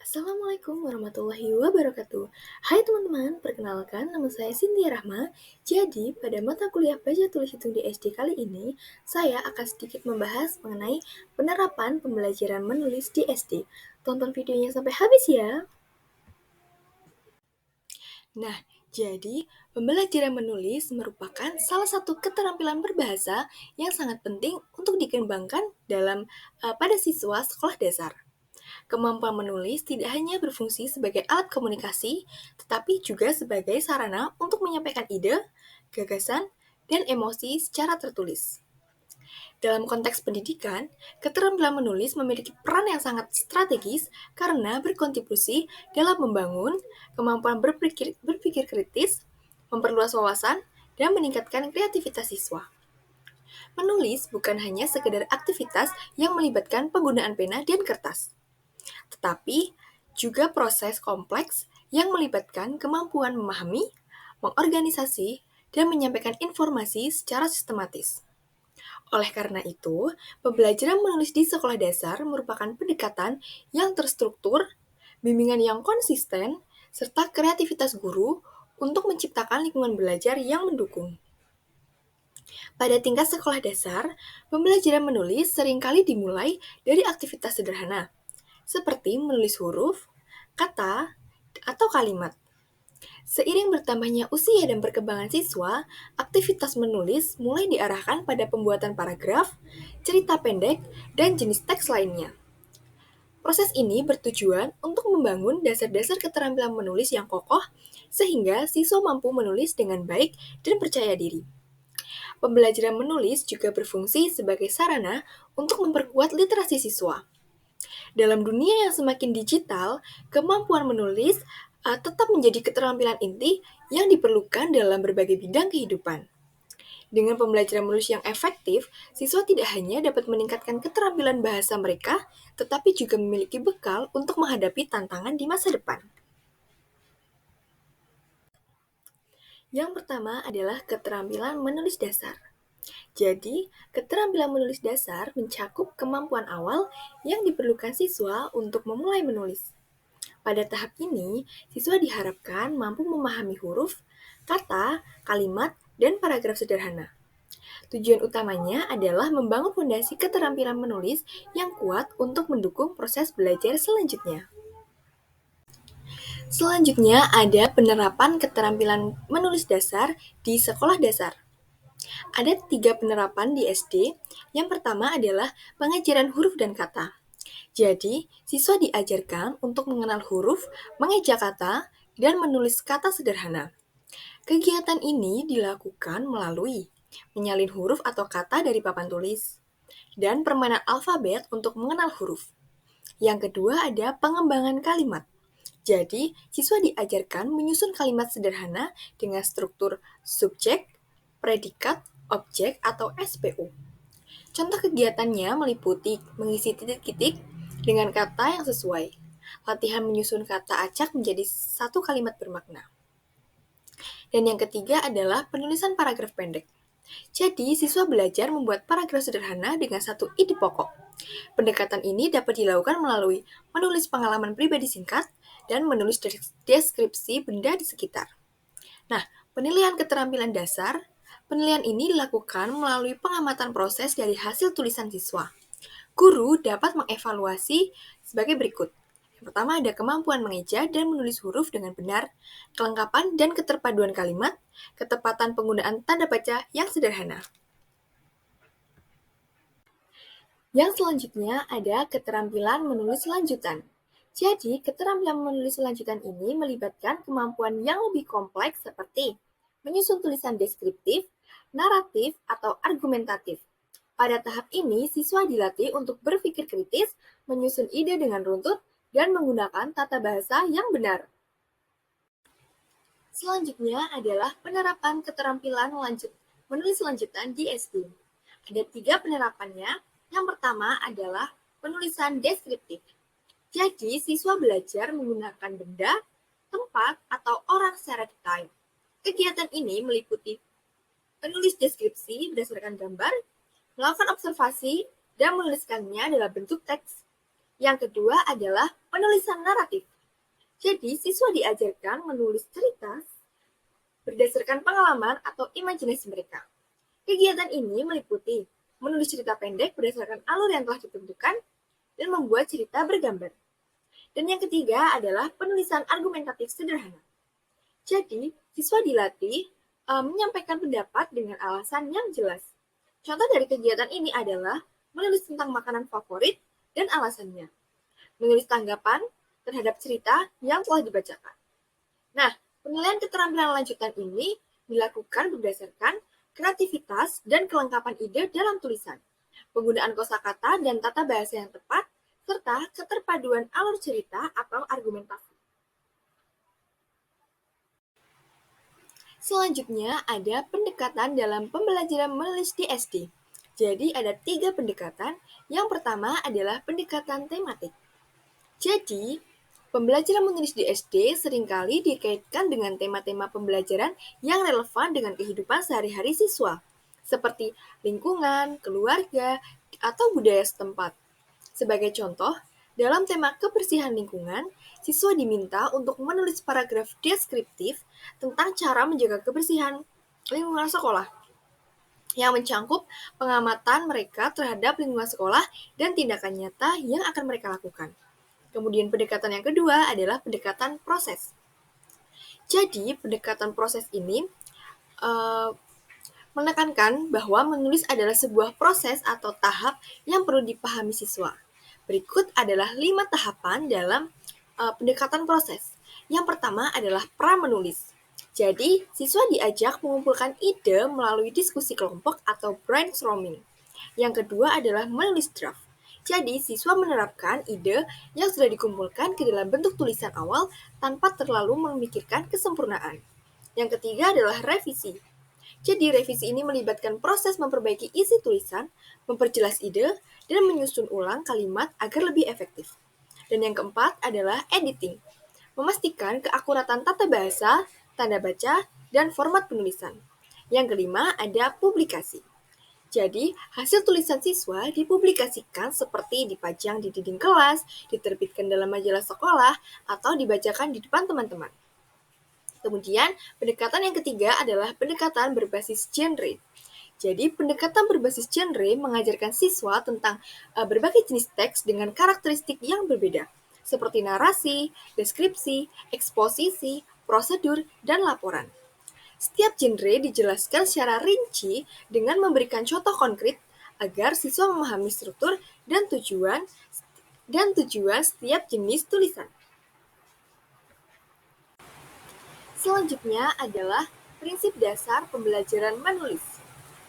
Assalamualaikum warahmatullahi wabarakatuh. Hai teman-teman, perkenalkan nama saya Cynthia Rahma. Jadi, pada mata kuliah Baca Tulis Hitung di SD kali ini, saya akan sedikit membahas mengenai penerapan pembelajaran menulis di SD. Tonton videonya sampai habis ya. Nah, jadi pembelajaran menulis merupakan salah satu keterampilan berbahasa yang sangat penting untuk dikembangkan pada siswa sekolah dasar. Kemampuan menulis tidak hanya berfungsi sebagai alat komunikasi, tetapi juga sebagai sarana untuk menyampaikan ide, gagasan, dan emosi secara tertulis. Dalam konteks pendidikan, keterampilan menulis memiliki peran yang sangat strategis karena berkontribusi dalam membangun kemampuan berpikir kritis, memperluas wawasan, dan meningkatkan kreativitas siswa. Menulis bukan hanya sekedar aktivitas yang melibatkan penggunaan pena dan kertas, tetapi juga proses kompleks yang melibatkan kemampuan memahami, mengorganisasi, dan menyampaikan informasi secara sistematis. Oleh karena itu, pembelajaran menulis di sekolah dasar merupakan pendekatan yang terstruktur, bimbingan yang konsisten, serta kreativitas guru untuk menciptakan lingkungan belajar yang mendukung. Pada tingkat sekolah dasar, pembelajaran menulis seringkali dimulai dari aktivitas sederhana, seperti menulis huruf, kata, atau kalimat. Seiring bertambahnya usia dan perkembangan siswa, aktivitas menulis mulai diarahkan pada pembuatan paragraf, cerita pendek, dan jenis teks lainnya. Proses ini bertujuan untuk membangun dasar-dasar keterampilan menulis yang kokoh, sehingga siswa mampu menulis dengan baik dan percaya diri. Pembelajaran menulis juga berfungsi sebagai sarana untuk memperkuat literasi siswa. Dalam dunia yang semakin digital, kemampuan menulis tetap menjadi keterampilan inti yang diperlukan dalam berbagai bidang kehidupan. Dengan pembelajaran menulis yang efektif, siswa tidak hanya dapat meningkatkan keterampilan bahasa mereka, tetapi juga memiliki bekal untuk menghadapi tantangan di masa depan. Yang pertama adalah keterampilan menulis dasar. Jadi, keterampilan menulis dasar mencakup kemampuan awal yang diperlukan siswa untuk memulai menulis. Pada tahap ini, siswa diharapkan mampu memahami huruf, kata, kalimat, dan paragraf sederhana. Tujuan utamanya adalah membangun fondasi keterampilan menulis yang kuat untuk mendukung proses belajar selanjutnya. Selanjutnya ada penerapan keterampilan menulis dasar di sekolah dasar. Ada 3 penerapan di SD. Yang pertama adalah pengajaran huruf dan kata. Jadi, siswa diajarkan untuk mengenal huruf, mengeja kata, dan menulis kata sederhana. Kegiatan ini dilakukan melalui menyalin huruf atau kata dari papan tulis, dan permainan alfabet untuk mengenal huruf. Yang kedua ada pengembangan kalimat. Jadi, siswa diajarkan menyusun kalimat sederhana dengan struktur subjek, predikat, objek, atau SPO. Contoh kegiatannya meliputi mengisi titik-titik dengan kata yang sesuai. Latihan menyusun kata acak menjadi satu kalimat bermakna. Dan yang ketiga adalah penulisan paragraf pendek. Jadi, siswa belajar membuat paragraf sederhana dengan satu ide pokok. Pendekatan ini dapat dilakukan melalui menulis pengalaman pribadi singkat dan menulis deskripsi benda di sekitar. Nah, penilaian keterampilan dasar, penilaian ini dilakukan melalui pengamatan proses dari hasil tulisan siswa. Guru dapat mengevaluasi sebagai berikut. Yang pertama ada kemampuan mengeja dan menulis huruf dengan benar, kelengkapan dan keterpaduan kalimat, ketepatan penggunaan tanda baca yang sederhana. Yang selanjutnya ada keterampilan menulis lanjutan. Jadi, keterampilan menulis lanjutan ini melibatkan kemampuan yang lebih kompleks seperti menyusun tulisan deskriptif, naratif, atau argumentatif. Pada tahap ini, siswa dilatih untuk berpikir kritis, menyusun ide dengan runtut, dan menggunakan tata bahasa yang benar. Selanjutnya adalah penerapan keterampilan menulis lanjutan di SD. Ada 3 penerapannya. Yang pertama adalah penulisan deskriptif. Jadi, siswa belajar menggunakan benda, tempat, atau orang secara detail. Kegiatan ini meliputi menulis deskripsi berdasarkan gambar, melakukan observasi, dan menuliskannya dalam bentuk teks. Yang kedua adalah penulisan naratif. Jadi, siswa diajarkan menulis cerita berdasarkan pengalaman atau imajinasi mereka. Kegiatan ini meliputi menulis cerita pendek berdasarkan alur yang telah ditentukan dan membuat cerita bergambar. Dan yang ketiga adalah penulisan argumentatif sederhana. Jadi, siswa dilatih menyampaikan pendapat dengan alasan yang jelas. Contoh dari kegiatan ini adalah menulis tentang makanan favorit dan alasannya, menulis tanggapan terhadap cerita yang telah dibacakan. Nah, penilaian keterampilan lanjutan ini dilakukan berdasarkan kreativitas dan kelengkapan ide dalam tulisan, penggunaan kosakata dan tata bahasa yang tepat, serta keterpaduan alur cerita atau argumentasi. Selanjutnya ada pendekatan dalam pembelajaran menulis di SD. Jadi ada 3 pendekatan. Yang pertama adalah pendekatan tematik. Jadi, pembelajaran menulis di SD seringkali dikaitkan dengan tema-tema pembelajaran yang relevan dengan kehidupan sehari-hari siswa, seperti lingkungan, keluarga, atau budaya setempat. Sebagai contoh, dalam tema kebersihan lingkungan, siswa diminta untuk menulis paragraf deskriptif tentang cara menjaga kebersihan lingkungan sekolah yang mencangkup pengamatan mereka terhadap lingkungan sekolah dan tindakan nyata yang akan mereka lakukan. Kemudian pendekatan yang kedua adalah pendekatan proses. Jadi, pendekatan proses ini menekankan bahwa menulis adalah sebuah proses atau tahap yang perlu dipahami siswa. Berikut adalah 5 tahapan dalam pendekatan proses. Yang pertama adalah pra-menulis. Jadi, siswa diajak mengumpulkan ide melalui diskusi kelompok atau brainstorming. Yang kedua adalah menulis draft. Jadi, siswa menerapkan ide yang sudah dikumpulkan ke dalam bentuk tulisan awal tanpa terlalu memikirkan kesempurnaan. Yang ketiga adalah revisi. Jadi, revisi ini melibatkan proses memperbaiki isi tulisan, memperjelas ide, dan menyusun ulang kalimat agar lebih efektif. Dan yang keempat adalah editing, memastikan keakuratan tata bahasa, tanda baca, dan format penulisan. Yang kelima ada publikasi. Jadi, hasil tulisan siswa dipublikasikan seperti dipajang di dinding kelas, diterbitkan dalam majalah sekolah, atau dibacakan di depan teman-teman. Kemudian, pendekatan yang ketiga adalah pendekatan berbasis genre. Jadi, pendekatan berbasis genre mengajarkan siswa tentang berbagai jenis teks dengan karakteristik yang berbeda, seperti narasi, deskripsi, eksposisi, prosedur, dan laporan. Setiap genre dijelaskan secara rinci dengan memberikan contoh konkret agar siswa memahami struktur dan tujuan setiap jenis tulisan. Selanjutnya adalah prinsip dasar pembelajaran menulis.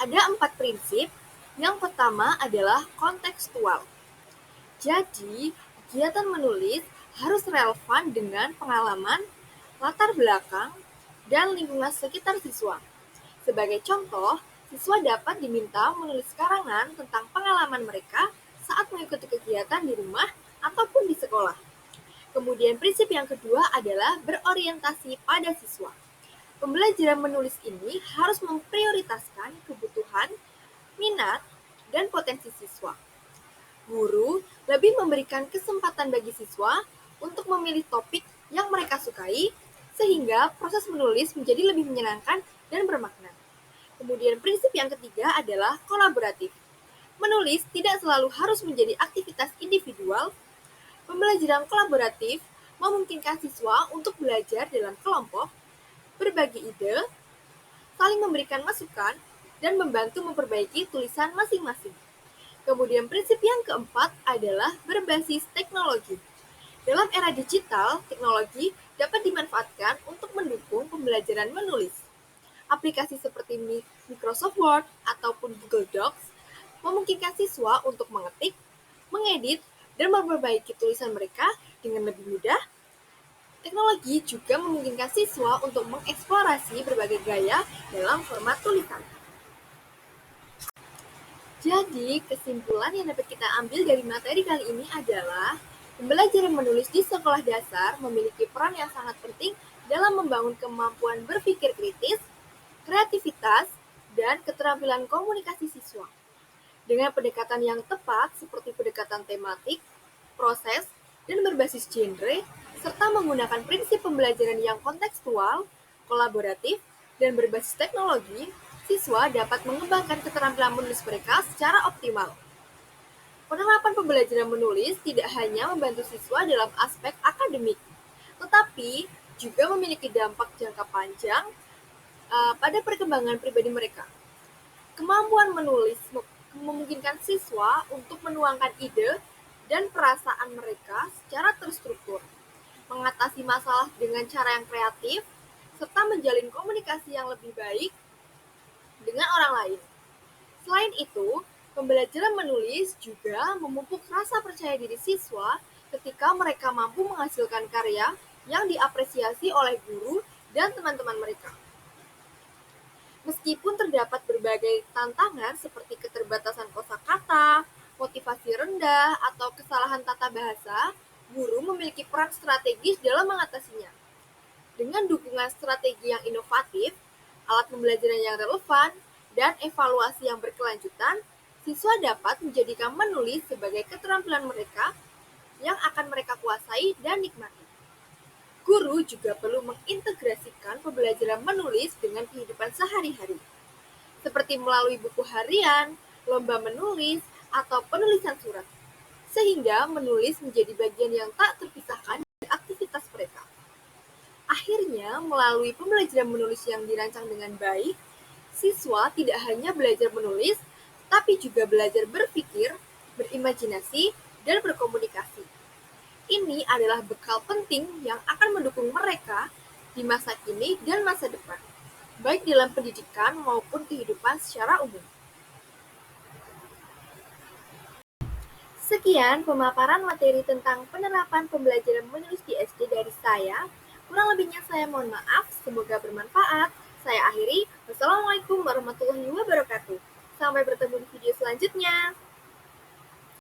Ada 4 prinsip. Yang pertama adalah kontekstual. Jadi, kegiatan menulis harus relevan dengan pengalaman, latar belakang, dan lingkungan sekitar siswa. Sebagai contoh, siswa dapat diminta menulis karangan tentang pengalaman mereka saat mengikuti kegiatan di rumah ataupun di sekolah. Kemudian prinsip yang kedua adalah berorientasi pada siswa. Pembelajaran menulis ini harus memprioritaskan kebutuhan, minat, dan potensi siswa. Guru lebih memberikan kesempatan bagi siswa untuk memilih topik yang mereka sukai, sehingga proses menulis menjadi lebih menyenangkan dan bermakna. Kemudian prinsip yang ketiga adalah kolaboratif. Menulis tidak selalu harus menjadi aktivitas individual. Pembelajaran kolaboratif memungkinkan siswa untuk belajar dalam kelompok, berbagi ide, saling memberikan masukan, dan membantu memperbaiki tulisan masing-masing. Kemudian prinsip yang keempat adalah berbasis teknologi. Dalam era digital, teknologi dapat dimanfaatkan untuk mendukung pembelajaran menulis. Aplikasi seperti Microsoft Word ataupun Google Docs memungkinkan siswa untuk mengetik, mengedit, dan memperbaiki tulisan mereka dengan lebih mudah. Teknologi juga memungkinkan siswa untuk mengeksplorasi berbagai gaya dalam format tulisan. Jadi, kesimpulan yang dapat kita ambil dari materi kali ini adalah pembelajaran menulis di sekolah dasar memiliki peran yang sangat penting dalam membangun kemampuan berpikir kritis, kreativitas, dan keterampilan komunikasi siswa. Dengan pendekatan yang tepat seperti pendekatan tematik, proses, dan berbasis genre, serta menggunakan prinsip pembelajaran yang kontekstual, kolaboratif, dan berbasis teknologi, siswa dapat mengembangkan keterampilan menulis mereka secara optimal. Penerapan pembelajaran menulis tidak hanya membantu siswa dalam aspek akademik, tetapi juga memiliki dampak jangka panjang pada perkembangan pribadi mereka. Kemampuan menulis memungkinkan siswa untuk menuangkan ide dan perasaan mereka secara terstruktur, mengatasi masalah dengan cara yang kreatif, serta menjalin komunikasi yang lebih baik dengan orang lain. Selain itu, pembelajaran menulis juga memupuk rasa percaya diri siswa ketika mereka mampu menghasilkan karya yang diapresiasi oleh guru dan teman-teman mereka. Meskipun terdapat berbagai tantangan seperti keterbatasan kosakata, motivasi rendah, atau kesalahan tata bahasa, guru memiliki peran strategis dalam mengatasinya. Dengan dukungan strategi yang inovatif, alat pembelajaran yang relevan, dan evaluasi yang berkelanjutan, siswa dapat menjadikan menulis sebagai keterampilan mereka yang akan mereka kuasai dan nikmati. Guru juga perlu mengintegrasikan pembelajaran menulis dengan kehidupan sehari-hari, seperti melalui buku harian, lomba menulis, atau penulisan surat, sehingga menulis menjadi bagian yang tak terpisahkan dari aktivitas mereka. Akhirnya, melalui pembelajaran menulis yang dirancang dengan baik, siswa tidak hanya belajar menulis, tapi juga belajar berpikir, berimajinasi, dan berkomunikasi. Ini adalah bekal penting yang akan mendukung mereka di masa kini dan masa depan, baik dalam pendidikan maupun kehidupan secara umum. Sekian pemaparan materi tentang penerapan pembelajaran menulis di SD dari saya. Kurang lebihnya saya mohon maaf, semoga bermanfaat. Saya akhiri, wassalamualaikum warahmatullahi wabarakatuh. Sampai bertemu di video selanjutnya.